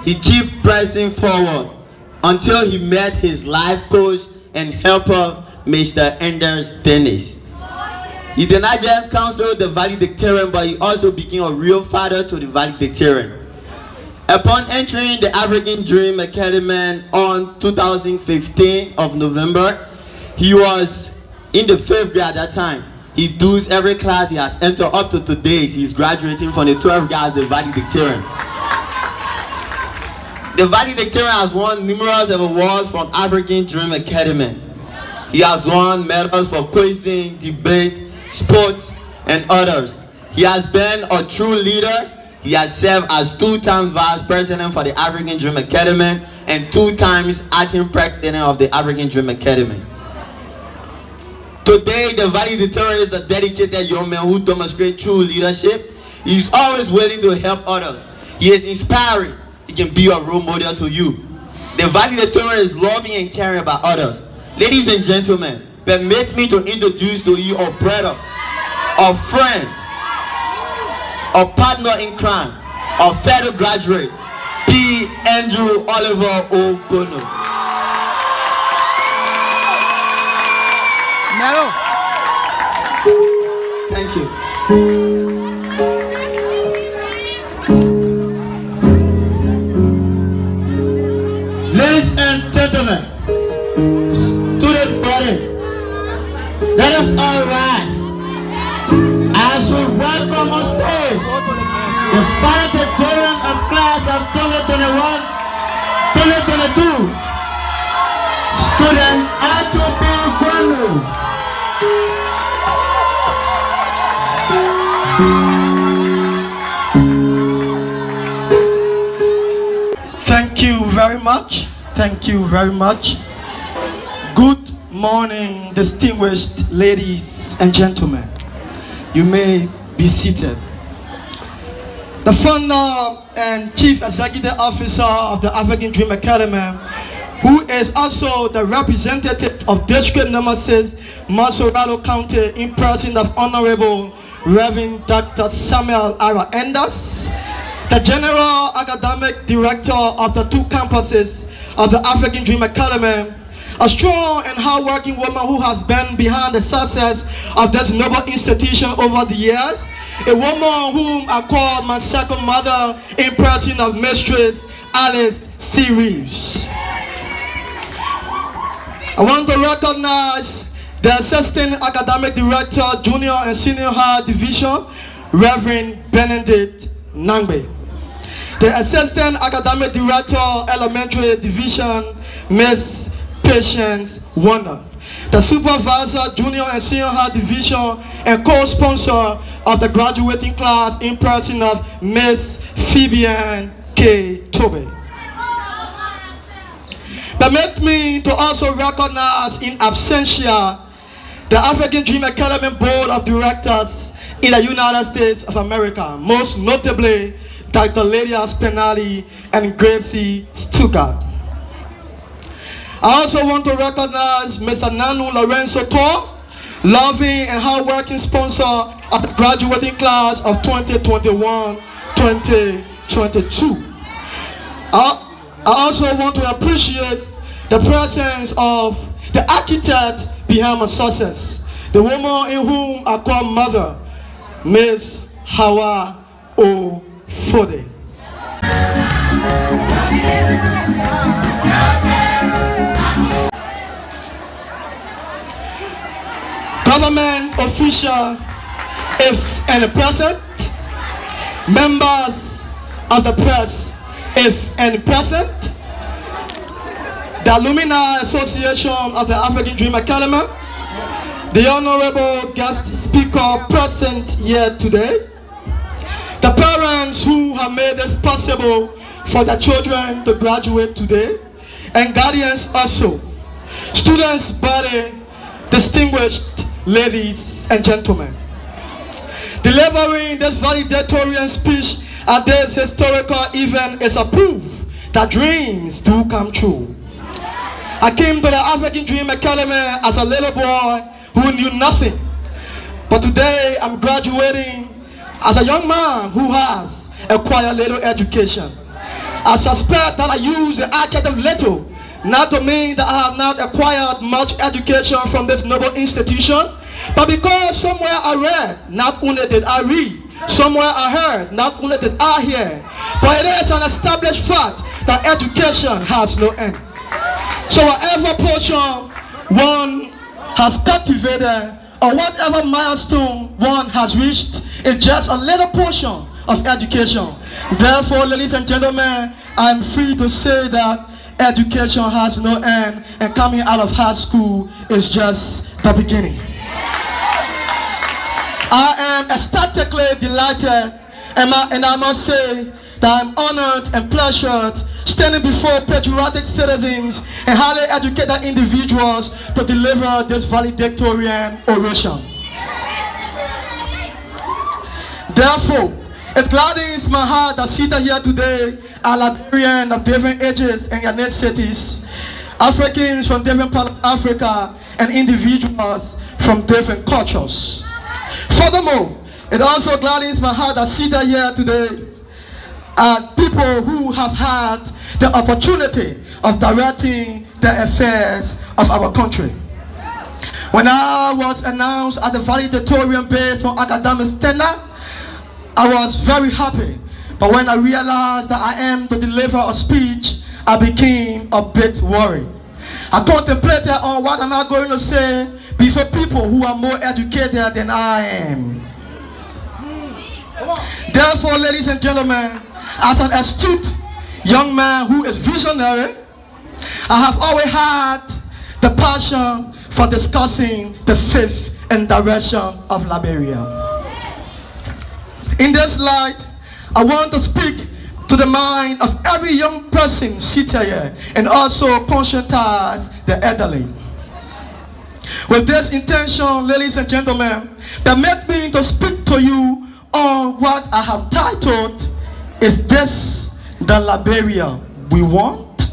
he kept pressing forward until he met his life coach and helper, Mr. Anders Dennis. He did not just counsel the valedictorian, but he also became a real father to the valedictorian. Upon entering the African Dream Academy on 2015 of November, he was in the 5th grade at that time. He does every class he has entered up to today. He's graduating from the 12th grade as the valedictorian. The valedictorian has won numerous awards from African Dream Academy. He has won medals for quizzing, debate, sports, and others. He has been a true leader. He has served as 2 times vice president for the African Dream Academy and 2 times acting president of the African Dream Academy. Today, the valedictorian is a dedicated young man who demonstrates true leadership. He is always willing to help others. He is inspiring. He can be a role model to you. The valedictorian is loving and caring about others. Ladies and gentlemen, permit me to introduce to you a brother, a friend, a partner in crime, a fellow graduate, P. Andrew Oliver Gono. Thank you. Ladies and gentlemen, student body, let us all rise as we welcome on stage the valedictorian of class of 2021-2022, student Oliver Gono. Thank you very much. Thank you very much. Good morning, distinguished ladies and gentlemen. You may be seated. The founder and chief executive officer of the African Dream Academy, who is also the representative of District Number 6, Masorado County, in person of Honorable Reverend Dr. Samuel Ara Enders, the General Academic Director of the 2 campuses of the African Dream Academy, a strong and hard-working woman who has been behind the success of this noble institution over the years, a woman whom I call my second mother in person of Mistress Alice C. Reeves. I want to recognize the Assistant Academic Director, Junior and Senior High Division, Reverend Benedict Nangbe. The Assistant Academic Director, Elementary Division, Miss Patience Wonder. The Supervisor, Junior and Senior High Division, and co-sponsor of the graduating class in person of Miss Phoebian K. Tobe. Permit me to also recognize in absentia the African Dream Academy Board of Directors in the United States of America, most notably Dr. Lydia Spinelli and Gracie Stuttgart. I also want to recognize Mr. Nanu Lorenzo Tor, loving and hardworking sponsor of the graduating class of 2021-2022. I also want to appreciate the presence of the architect behind my success, the woman in whom I call mother, Miss Hawa Ofode. Government official, if any present, members of the press, if any present, the Alumni Association of the African Dream Academy, the honorable guest speaker present here today, the parents who have made this possible for their children to graduate today, and guardians also, students body, distinguished ladies and gentlemen. Delivering this valedictorian speech at this historical event is a proof that dreams do come true. I came to the African Dream Academy as a little boy who knew nothing. But today I'm graduating as a young man who has acquired little education. I suspect that I use the adjective little, not to mean that I have not acquired much education from this noble institution, but because somewhere I read, not only did I read, somewhere I heard, not only did I hear, but it is an established fact that education has no end. So whatever portion one has cultivated, or whatever milestone one has reached, is just a little portion of education. Therefore, ladies and gentlemen, I am free to say that education has no end, and coming out of high school is just the beginning. I am ecstatically delighted, and I must say that I'm honored and pleasured standing before patriotic citizens and highly educated individuals to deliver this valedictorian oration. Therefore, it gladdens my heart that seated here today are Liberians of different ages and ethnicities, Africans from different parts of Africa, and individuals from different cultures. Furthermore, it also gladdens my heart that seated here today are people who have had the opportunity of directing the affairs of our country. When I was announced at the valedictorian based on academic standard, I was very happy. But when I realized that I am to deliver a speech, I became a bit worried. I contemplated on what am I going to say before people who are more educated than I am. Therefore, ladies and gentlemen, as an astute young man who is visionary, I have always had the passion for discussing the faith and direction of Liberia. In this light, I want to speak to the mind of every young person seated here and also conscientize the elderly. With this intention, ladies and gentlemen, permit me to speak to you on what I have titled, "Is this the Liberia we want?"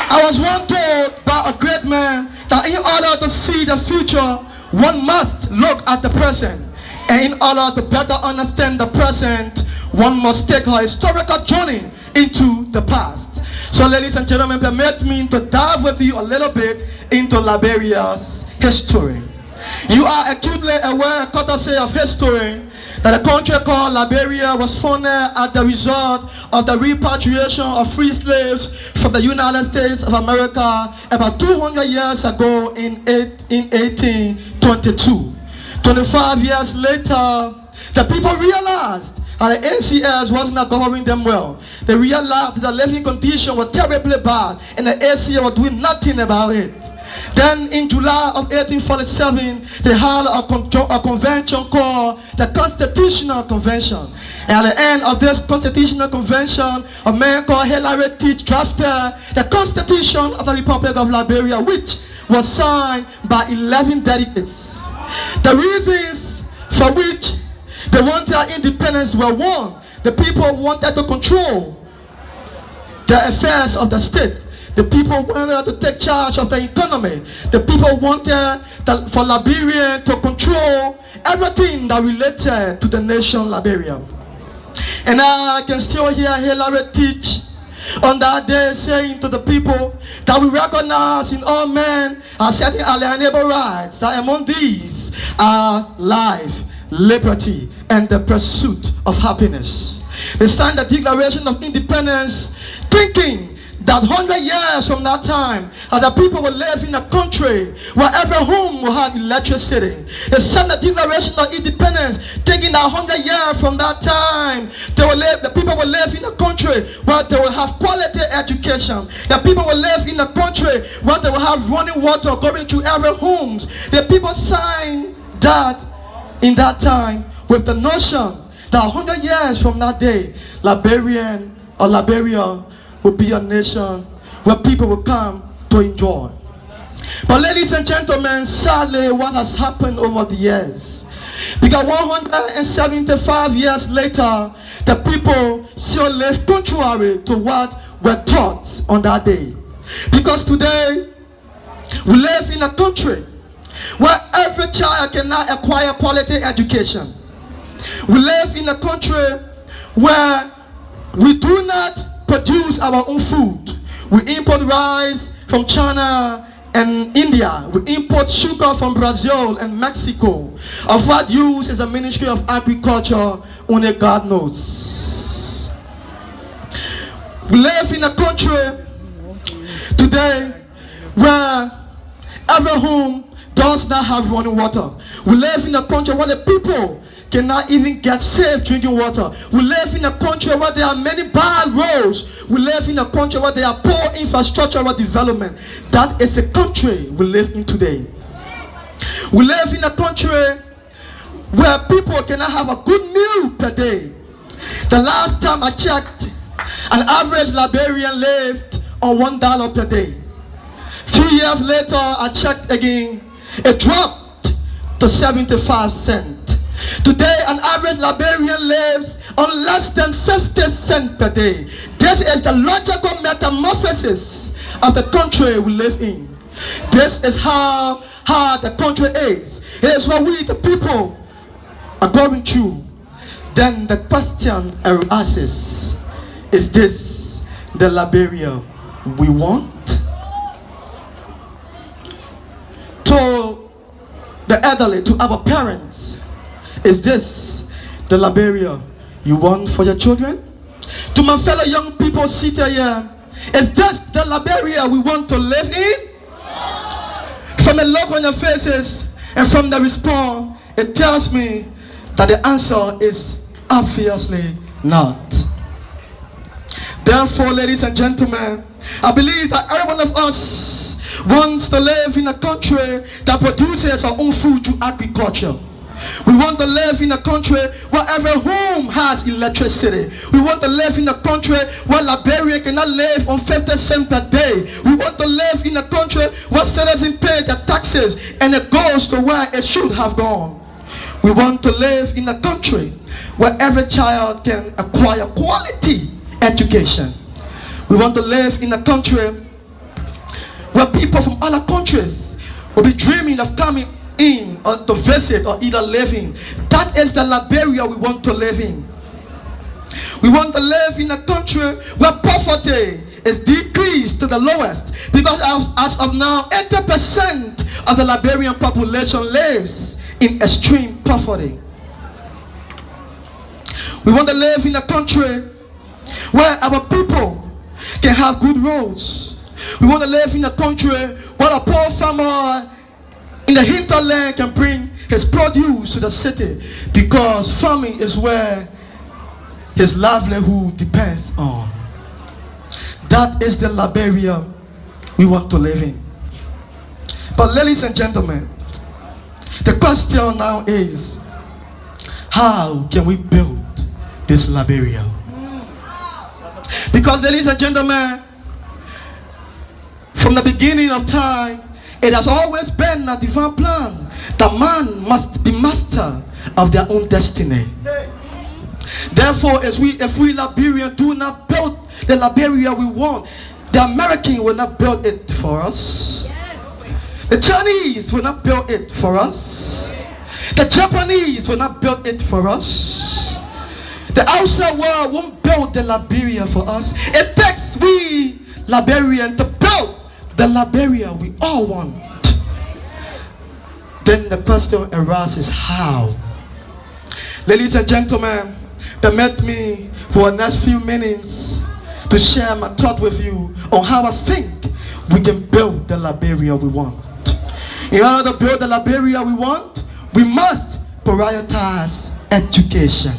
I was once told by a great man that in order to see the future, one must look at the present. And in order to better understand the present, one must take a historical journey into the past. So ladies and gentlemen, permit me to dive with you a little bit into Liberia's history. You are acutely aware, courtesy of history, that a country called Liberia was founded as the result of the repatriation of free slaves from the United States of America about 200 years ago in 1822. 25 years later, the people realized that the ACS was not governing them well. They realized that the living conditions were terribly bad and the ACS was doing nothing about it. Then in July of 1847, they had a convention called the Constitutional Convention. And at the end of this Constitutional Convention, a man called Oliver Gono Jr drafted the Constitution of the Republic of Liberia, which was signed by 11 delegates. The reasons for which they wanted independence were: one, the people wanted to control the affairs of the state. The people wanted to take charge of the economy. The people wanted for Liberia to control everything that related to the nation Liberia. And I can still hear Hillary teach on that day, saying to the people that we recognize in all men are certain alienable rights, that among these are life, liberty, and the pursuit of happiness. They signed the Declaration of Independence thinking that 100 years from that time, the people will live in a country where every home will have electricity. They signed the Declaration of Independence thinking that 100 years from that time, the people will live in a country where they will have quality education. The people will live in a country where they will have running water going to every home. The people signed that in that time with the notion that 100 years from that day, Liberia will be a nation where people will come to enjoy. But ladies and gentlemen, sadly, what has happened over the years? Because 175 years later, the people still live contrary to what were taught on that day. Because today, we live in a country where every child cannot acquire quality education. We live in a country where we do not produce our own food. We import rice from China and India. We import sugar from Brazil and Mexico. Of what use is the Ministry of Agriculture, only God knows. We live in a country today where every home does not have running water. We live in a country where the people cannot even get safe drinking water. We live in a country where there are many bad roads. We live in a country where there are poor infrastructural development. That is the country we live in today. We live in a country where people cannot have a good meal per day. The last time I checked, an average Liberian lived on $1 per day. Few years later, I checked again. It dropped to 75 cents. Today, an average Liberian lives on less than 50 cents per day. This is the logical metamorphosis of the country we live in. This is how hard the country is. It is what we, the people, are going through. Then the question arises, is this the Liberia we want? To the elderly, to our parents, is this the Liberia you want for your children? To my fellow young people seated here, is this the Liberia we want to live in? From the look on your faces and from the response, it tells me that the answer is obviously not. Therefore, ladies and gentlemen, I believe that every one of us wants to live in a country that produces our own food through agriculture. We want to live in a country where every home has electricity. We want to live in a country where Liberia cannot live on 50 cents per day. We want to live in a country where citizens pay their taxes and it goes to where it should have gone. We want to live in a country where every child can acquire quality education. We want to live in a country where people from other countries will be dreaming of coming in or to visit or either live in. That is the Liberia we want to live in. We want to live in a country where poverty is decreased to the lowest, because as of now 80% of the Liberian population lives in extreme poverty. We want to live in a country where our people can have good roads. We want to live in a country where a poor farmer in the hinterland can bring his produce to the city, because farming is where his livelihood depends on. That is the Liberia we want to live in. But ladies and gentlemen, the question now is, how can we build this Liberia? Because ladies and gentlemen, from the beginning of time, it has always been a divine plan that man must be master of their own destiny. Therefore, if we Liberians do not build the Liberia we want, the American will not build it for us. The Chinese will not build it for us. The Japanese will not build it for us. The outside world won't build the Liberia for us. It takes we Liberians to build the Liberia we all want. Then the question arises, how? Ladies and gentlemen, permit me for the next few minutes to share my thought with you on how I think we can build the Liberia we want. In order to build the Liberia we want, we must prioritize education.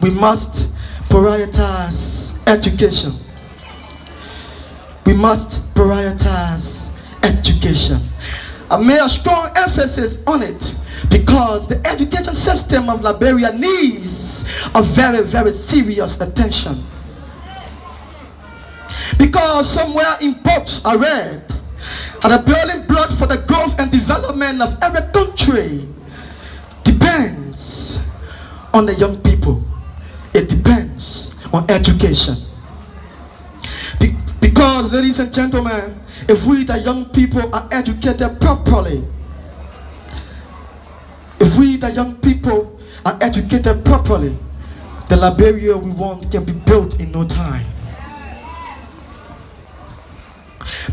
We must prioritize education. We must prioritize education. I made a strong emphasis on it because the education system of Liberia needs a very, very serious attention. Because somewhere in books I read that the building block for the growth and development of every country depends on the young people. It depends on education. Because, ladies and gentlemen, if we, the young people, are educated properly, if If we, the young people, are educated properly, the Liberia we want can be built in no time.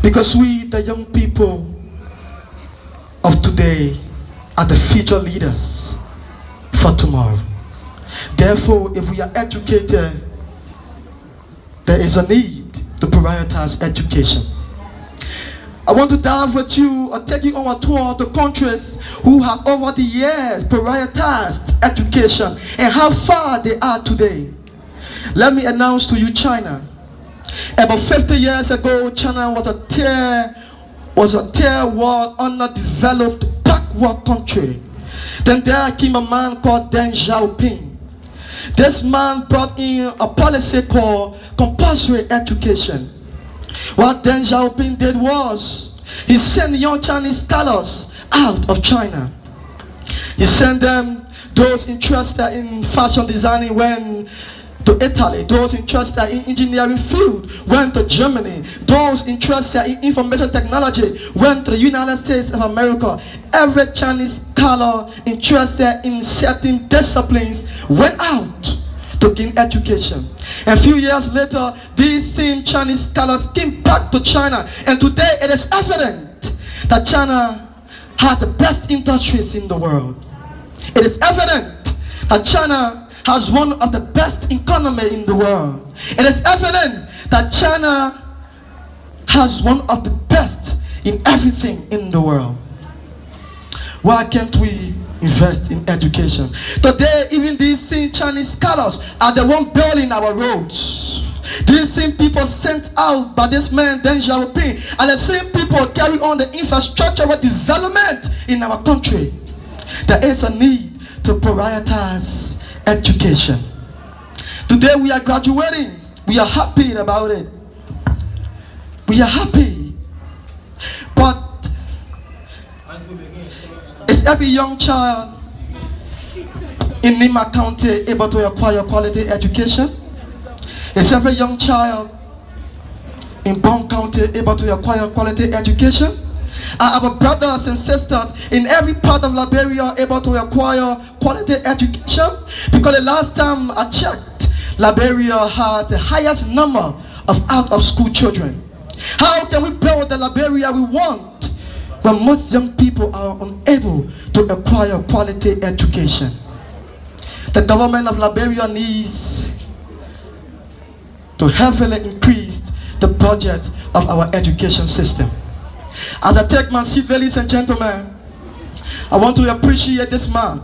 Because we, the young people of today, are the future leaders for tomorrow. Therefore, if we are educated, there is a need to prioritize education. I want to dive with you or take you on a tour to countries who have over the years prioritized education and how far they are today. Let me announce to you China. About 50 years ago, China was a tier world underdeveloped backward country. Then there came a man called Deng Xiaoping. This man brought in a policy called compulsory education. What Deng Xiaoping did was, he sent young Chinese scholars out of China. He sent them, those interested in fashion designing went to Italy, those interested in engineering field went to Germany, those interested in information technology went to the United States of America. Every Chinese scholar interested in certain disciplines went out to gain education. A few years later, these same Chinese scholars came back to China, and today it is evident that China has the best industries in the world. It is evident that China has one of the best economy in the world. It is evident that China has one of the best in everything in the world. Why can't we invest in education? Today, even these same Chinese scholars are the one building our roads. These same people sent out by this man Deng Xiaoping are the same people carry on the infrastructural development in our country. There is a need to prioritize education. Today we are graduating. We are happy about it. We are happy. But is every young child in Nima County able to acquire quality education? Is every young child in Bong County able to acquire quality education? Are our brothers and sisters in every part of Liberia able to acquire quality education? Because the last time I checked, Liberia has the highest number of out-of-school children. How can we build the Liberia we want when most young people are unable to acquire quality education? The government of Liberia needs to heavily increase the budget of our education system. As I take my seat, ladies and gentlemen, I want to appreciate this man,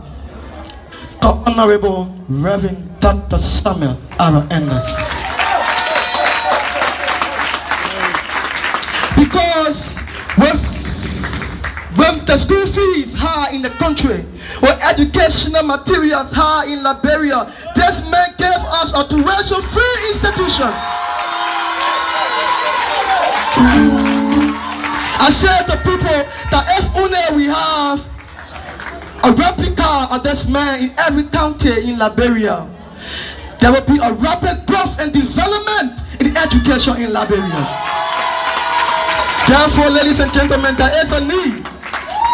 called Honorable Reverend Dr. Samuel R. Ennis. Because with the school fees high in the country, with educational materials high in Liberia, this man gave us a tuition-free institution. I said to people that if only we have a replica of this man in every county in Liberia, there will be a rapid growth and development in education in Liberia. Therefore, ladies and gentlemen, there is a need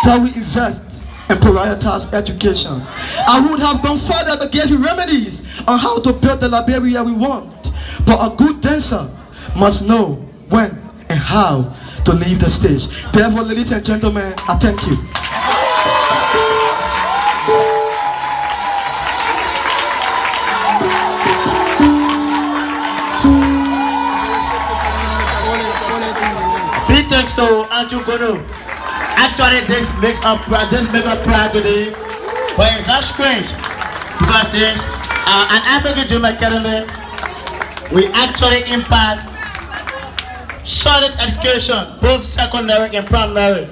that we invest and prioritize education. I would have gone further to give you remedies on how to build the Liberia we want, but a good dancer must know when and how to leave the stage. Therefore, ladies and gentlemen, I thank you. Big thanks to Oliver Gono. Actually, this makes up proud today, but it's not strange because there's an African Dream Academy. We actually impact solid education, both secondary and primary,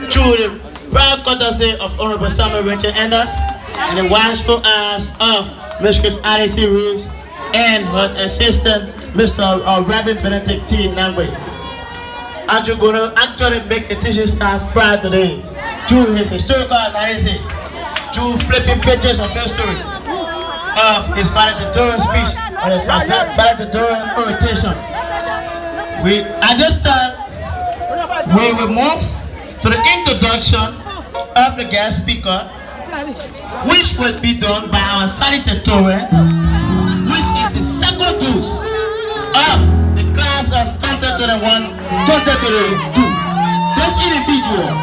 through the proud courtesy of Honorable Samuel Richard Enders and the watchful eyes of Mistress Alice Reeves and her assistant, Mr. Reverend Benedict T. Nangwe. Andrew Gono actually make the teaching staff proud today through his historical analysis, through flipping pages of history of his valedictorian speech or the valedictorian orientation. At this time, we will move to the introduction of the guest speaker, which will be done by our Valedictorian, which is the second dose of the class of 2021-2022. This individual